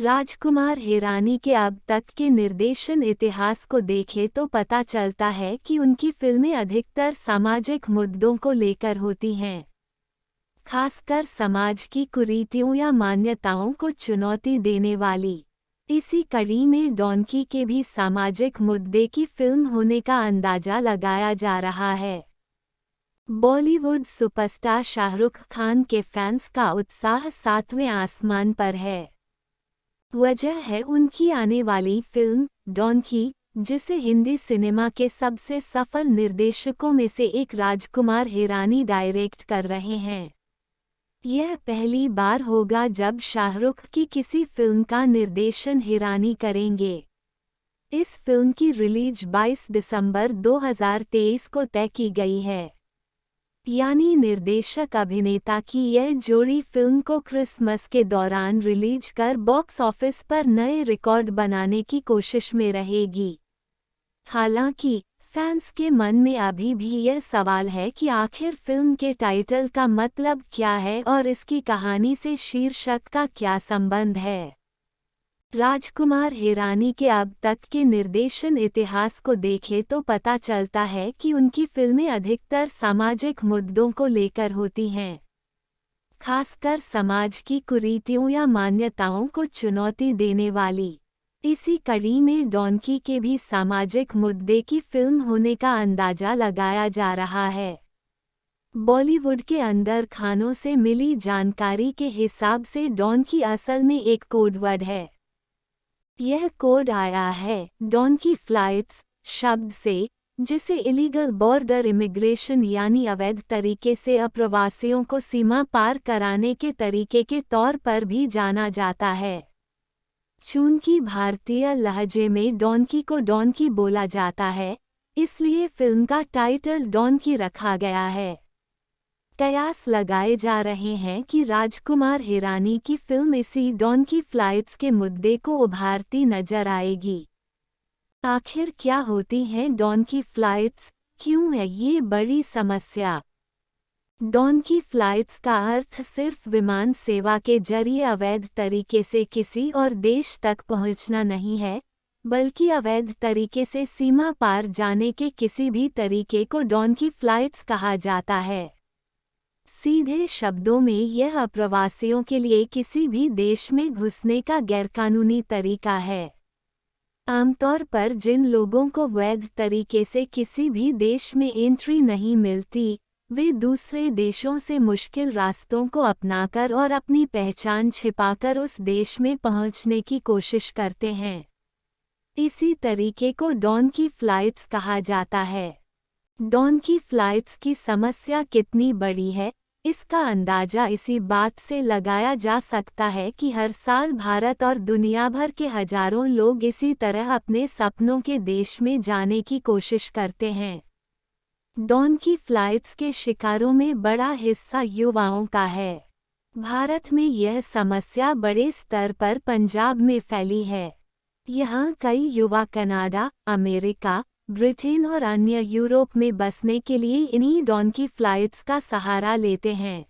राजकुमार हिरानी के अब तक के निर्देशन इतिहास को देखें तो पता चलता है कि उनकी फिल्में अधिकतर सामाजिक मुद्दों को लेकर होती हैं, खासकर समाज की कुरीतियों या मान्यताओं को चुनौती देने वाली। इसी कड़ी में डॉनकी के भी सामाजिक मुद्दे की फिल्म होने का अंदाजा लगाया जा रहा है। बॉलीवुड सुपरस्टार शाहरुख खान के फैंस का उत्साह सातवें आसमान पर है। वजह है उनकी आने वाली फिल्म डॉनकी, जिसे हिंदी सिनेमा के सबसे सफल निर्देशकों में से एक राजकुमार हिरानी डायरेक्ट कर रहे हैं। यह पहली बार होगा जब शाहरुख की किसी फिल्म का निर्देशन हिरानी करेंगे। इस फिल्म की रिलीज 22 दिसंबर 2023 को तय की गई है। यानी निर्देशक अभिनेता की यह जोड़ी फिल्म को क्रिसमस के दौरान रिलीज कर बॉक्स ऑफिस पर नए रिकॉर्ड बनाने की कोशिश में रहेगी। हालांकि फैंस के मन में अभी भी यह सवाल है कि आखिर फिल्म के टाइटल का मतलब क्या है और इसकी कहानी से शीर्षक का क्या संबंध है। राजकुमार हिरानी के अब तक के निर्देशन इतिहास को देखें तो पता चलता है कि उनकी फिल्में अधिकतर सामाजिक मुद्दों को लेकर होती हैं, खासकर समाज की कुरीतियों या मान्यताओं को चुनौती देने वाली। इसी कड़ी में डॉनकी के भी सामाजिक मुद्दे की फिल्म होने का अंदाजा लगाया जा रहा है। बॉलीवुड के अंदर खानों से मिली जानकारी के हिसाब से डॉनकी असल में एक कोडवर्ड है। यह कोड आया है डॉनकी फ्लाइट्स शब्द से, जिसे इलीगल बॉर्डर इमिग्रेशन यानी अवैध तरीके से अप्रवासियों को सीमा पार कराने के तरीके के तौर पर भी जाना जाता है। चूंकि भारतीय लहजे में डॉनकी को डॉनकी बोला जाता है, इसलिए फिल्म का टाइटल डॉनकी रखा गया है। कयास लगाए जा रहे हैं कि राजकुमार हिरानी की फिल्म इसी डॉनकी फ्लाइट्स के मुद्दे को उभारती नजर आएगी। आखिर क्या होती हैं डॉनकी फ्लाइट्स, क्यों है ये बड़ी समस्या? डॉनकी फ्लाइट्स का अर्थ सिर्फ विमान सेवा के जरिए अवैध तरीके से किसी और देश तक पहुंचना नहीं है, बल्कि अवैध तरीके से सीमा पार जाने के किसी भी तरीके को डॉनकी फ्लाइट्स कहा जाता है। सीधे शब्दों में यह अप्रवासियों के लिए किसी भी देश में घुसने का गैरकानूनी तरीका है। आमतौर पर जिन लोगों को वैध तरीके से किसी भी देश में एंट्री नहीं मिलती, वे दूसरे देशों से मुश्किल रास्तों को अपनाकर और अपनी पहचान छिपाकर उस देश में पहुंचने की कोशिश करते हैं। इसी तरीके को डॉनकी फ्लाइट्स कहा जाता है। डॉनकी फ्लाइट्स की समस्या कितनी बड़ी है, इसका अंदाजा इसी बात से लगाया जा सकता है कि हर साल भारत और दुनिया भर के हजारों लोग इसी तरह अपने सपनों के देश में जाने की कोशिश करते हैं। डॉनकी फ्लाइट्स के शिकारों में बड़ा हिस्सा युवाओं का है। भारत में यह समस्या बड़े स्तर पर पंजाब में फैली है। यहाँ कई युवा कनाडा, अमेरिका, ब्रिटेन और अन्य यूरोप में बसने के लिए इन्हीं डॉनकी फ्लाइट्स का सहारा लेते हैं।